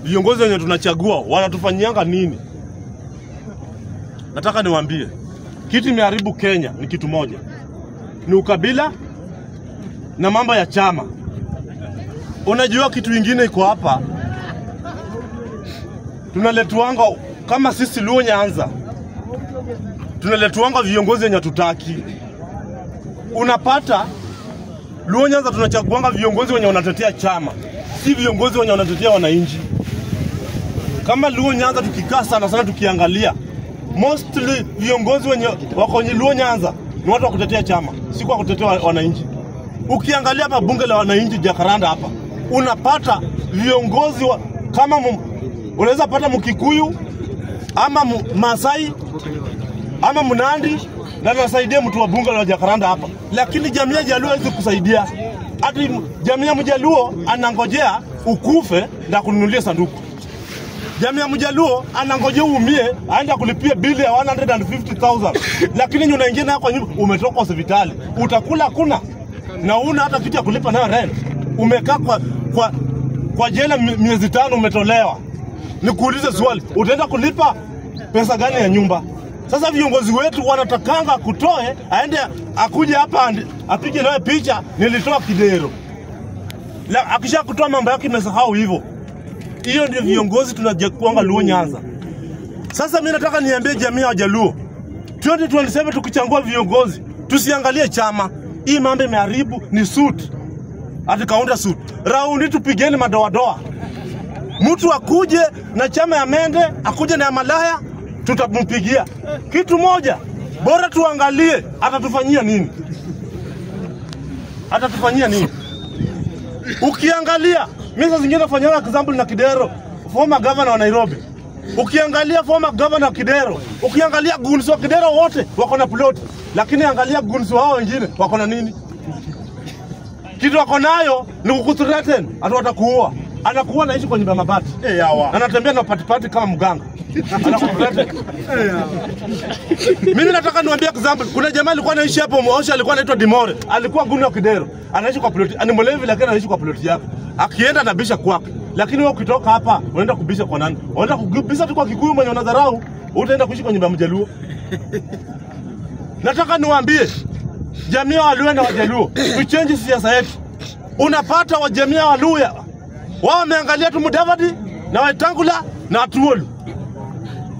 viongozi wenye tunachagua wanatufanyianga nini? Nataka niwaambie, kitu imeharibu Kenya ni kitu moja. Ni ukabila na mambo ya chama. Unajua kitu kingine iko hapa. Tunaletuanga kama sisi Luo Nyanza. Tunaletuanga viongozi wenye tutaki. Unapata Luo Nyanza tunachaguanga viongozi wenye wanatetea chama, si viongozi wenye wanatetea wananchi. Kama Luo Nyanza tukikaa sana tukiangalia, mostly viongozi wenye wako Luo Nyanza ni watu wa kutetea chama, si kwa kutetea wananchi. Ukiangalia hapa bunge la wananchi Jacaranda hapa, unapata viongozi kama unaweza pata Mkikuyu ama Masai ama Mnandi na nasaidia mtu wa bunge la Jacaranda hapa, lakini jamii ya Jaluo haiwezi kusaidia. Hata jamii ya Mjaluo anangojea ukufe na kununulia sanduku. Jamii ya Mjaluo anangojea uumie aenda kulipia bili ya 150,000, lakini unaingia nayo kwa nyumba, umetoka hospitali, utakula kuna na una hata kitu ya kulipa nayo rent. Umekaa kwa jela miezi 5 umetolewa. Nikuulize swali, utaenda kulipa pesa gani ya nyumba? Sasa viongozi wetu wanatakanga kutoe, aende akuje hapa apige nawe picha, nilitoa Kidero. Akisha kutoa mambo yake imesahau hivyo. Hiyo ndio viongozi tunajakuanga Luo Nyanza. Sasa mimi nataka niambie jamii ya Jaluo, 2027 tukichagua viongozi, tusiangalie chama. Hii mambo imeharibu ni suit. Ati kaunda suit. Raundi tupigeni madoa. Mtu akuje na chama ya Mende, akuje na ya Malaya, tutampigia. Kitu moja, bora tuangalie atatufanyia nini. Atatufanyia nini? Ukiangalia, mimi sasa zingine nafanyana example na Kidero, former governor wa Nairobi. Ukiangalia former governor wa Kidero, ukiangalia gunsu wa Kidero wote wako na plot, lakini angalia gunsu hao wengine wako na nini? Kitu wako nayo ni kukuthreaten, atu watakuua. Anakuwa naishi kwenye nyumba mabati. Anatembea na patipati kama mganga. Anakuthreaten. Mimi nataka niwaambie example. Kuna jamaa alikuwa anaishi hapo Moosha, alikuwa anaitwa Dimore. Alikuwa guni wa Kidero. Anaishi kwa plot. Ani mlevi lakini anaishi kwa plot yake. Akienda anabisha kwake. Lakini wewe ukitoka hapa, unaenda kubisha kwa nani? Unaenda kubisha tu kwa Kikuyu mwenye unadharau, utaenda kuishi kwenye nyumba ya Mjaluo. Nataka niwaambie jamii ya Waluo na Wajaluo, tuchange siasa yetu. Unapata wa jamii ya Waluo wao wameangalia tu Mudavadi na Wetangula na Atuolu.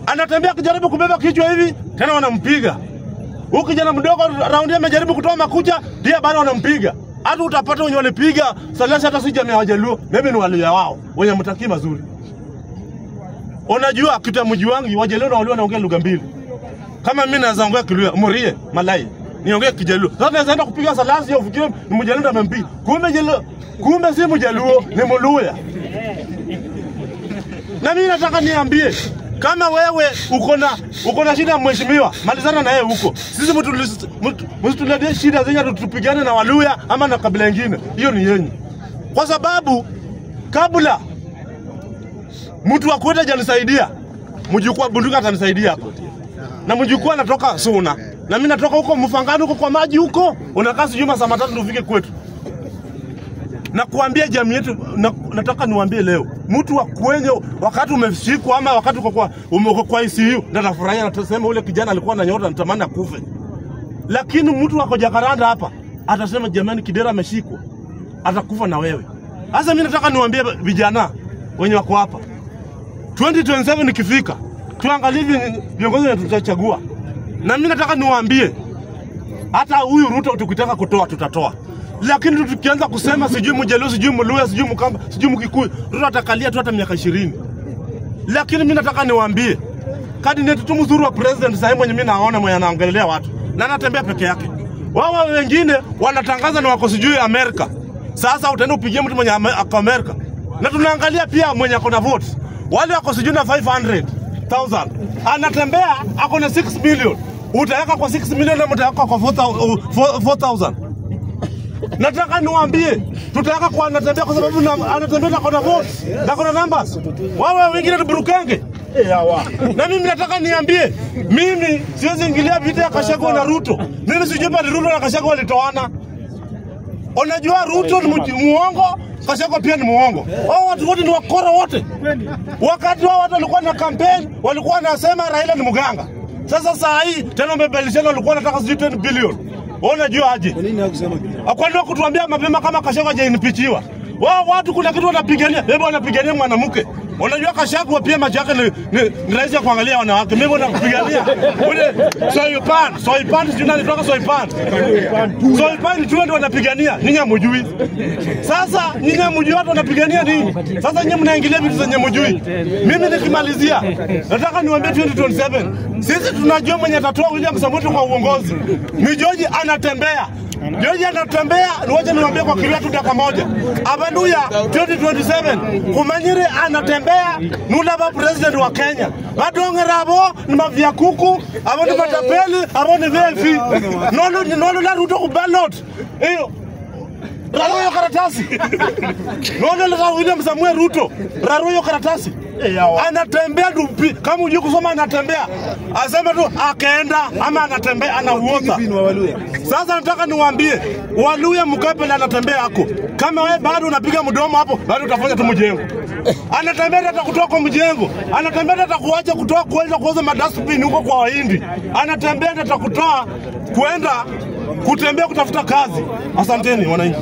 Anatembea kijaribu kubeba kichwa hivi, tena wanampiga. Huyu kijana mdogo raundi amejaribu kutoa makucha, ndio bado wanampiga. Hata utapata wenye walipiga Salasha hata si jamii ya Wajaluo, maybe ni Waluo wao, wenye mtaki mazuri. Unajua kitu mji wangu Wajaluo na Waluo wanaongea lugha mbili. Kama mimi naweza ongea Kiluya, Murie, Malai, niongee Kijaluo. Sasa naweza kupiga Salasha ufikiri ni Mjaluo amempiga. Kumbe si Mjaluo, ni Mluya. Na mimi nataka niambie, kama wewe uko na shida mheshimiwa, malizana na yeye huko. Sisi msituletee shida zenye tutupigane na Waluya ama na kabila nyingine. Hiyo ni yenyu. Kwa sababu kabla mtu wa kwenda janisaidia, mjukuu bunduki atanisaidia hapo. Na mjukuu anatoka Suna. Na mimi natoka huko Mfangani huko kwa maji huko, unakaa sijuma saa 3 tufike kwetu. Na kuambia jamii yetu, nataka niwaambie leo, mtu wa kwenye wakati umeshikwa ama wakati uko kwa ICU, ndio nafurahia natasema ule kijana alikuwa na nyota natamani akufe. Lakini mtu wako Jacaranda hapa atasema jamani Kidero ameshikwa, atakufa na wewe. Sasa mimi nataka niwaambie vijana wenye wako hapa, 2027 ikifika, tuangalie viongozi wetu tutachagua. Na mimi nataka niwaambie, hata huyu Ruto tukitaka kutoa tutatoa. Lakini tukianza kusema sijui Mjaluo, sijui Mluya, sijui Mkamba, sijui Mkikuyu, Ruto atakalia tu hata miaka 20. Lakini mimi nataka niwaambie, candidate tu mzuri wa president sasa mwenye mimi naona mwenye anaongelea watu na anatembea peke yake. Wao wengine wanatangaza na wako sijui Amerika. Sasa utaenda upigie mtu mwenye ako Amerika. Na tunaangalia pia mwenye ako na votes. Wale wako sijui na 500,000. Anatembea ako na 6 million. Utaweka kwa 6 million na mtaweka kwa 4,000. Nataka niwaambie, tutaweka kwa anatembea kwa sababu anatembea na kona votes, na kona numbers. Wao wengine ni burukenge. Na mimi nataka niambie, mimi siwezi ingilia vita ya Gachagua na Ruto. Mimi sijui bali Ruto na Gachagua walitoana. Unajua Ruto ni muongo, Gachagua pia ni muongo. Hao watu wote ni wakora wote. Wakati wao watu walikuwa na campaign, walikuwa wanasema Raila ni mganga. Sasa saa hii tena wamebadilishana, walikuwa wanataka 10 billion. Unajua aje? Kwa nini hakusema? Akwenda kutuambia mapema kama Gachagua hajaimpichiwa. Wao watu kuna kitu wanapigania, hebu wanapigania mwanamke. Unajua Gachagua pia macho yake ni rahisi kuangalia wanawake. Mimi wanapigania. Ule Soipan jina litoka Soipan tu ndio wanapigania. Nyinyi hamjui. Sasa nyinyi hamjui watu wanapigania nini? Sasa nyinyi mnaingilia vitu zenye hamjui. Mimi nikimalizia nataka niwaambie 2027. Sisi tunajua mwenye atatoa William Samoei kwa uongozi. Ni George anatembea. George anatembea, ngoja niwaambie kwa kilio tu dakika moja. Abanduya 2027 Kumanyire anatembea nula ba president wa Kenya. Badongerabo ni mavya kuku, abo ni matapeli, abo ni vefi. Nono la Ruto ku ballot. Hiyo Raroyo karatasi. Nono la William Samoei Ruto. Raroyo karatasi. Anatembea dupi kama unajua kusoma anatembea. Asema tu akaenda ama anatembea anauota. Sasa nataka niwaambie Waluya Mkapela anatembea hako. Kama wewe bado unapiga mdomo hapo, bado utafanya tu mjengo. Anatembea hata kutoka kwa mjengo. Anatembea hata kuacha kutoka kwenda kuoza madustbin huko kwa Wahindi. Anatembea hata kutoa kwenda kutembea kutafuta kazi. Asanteni wananchi.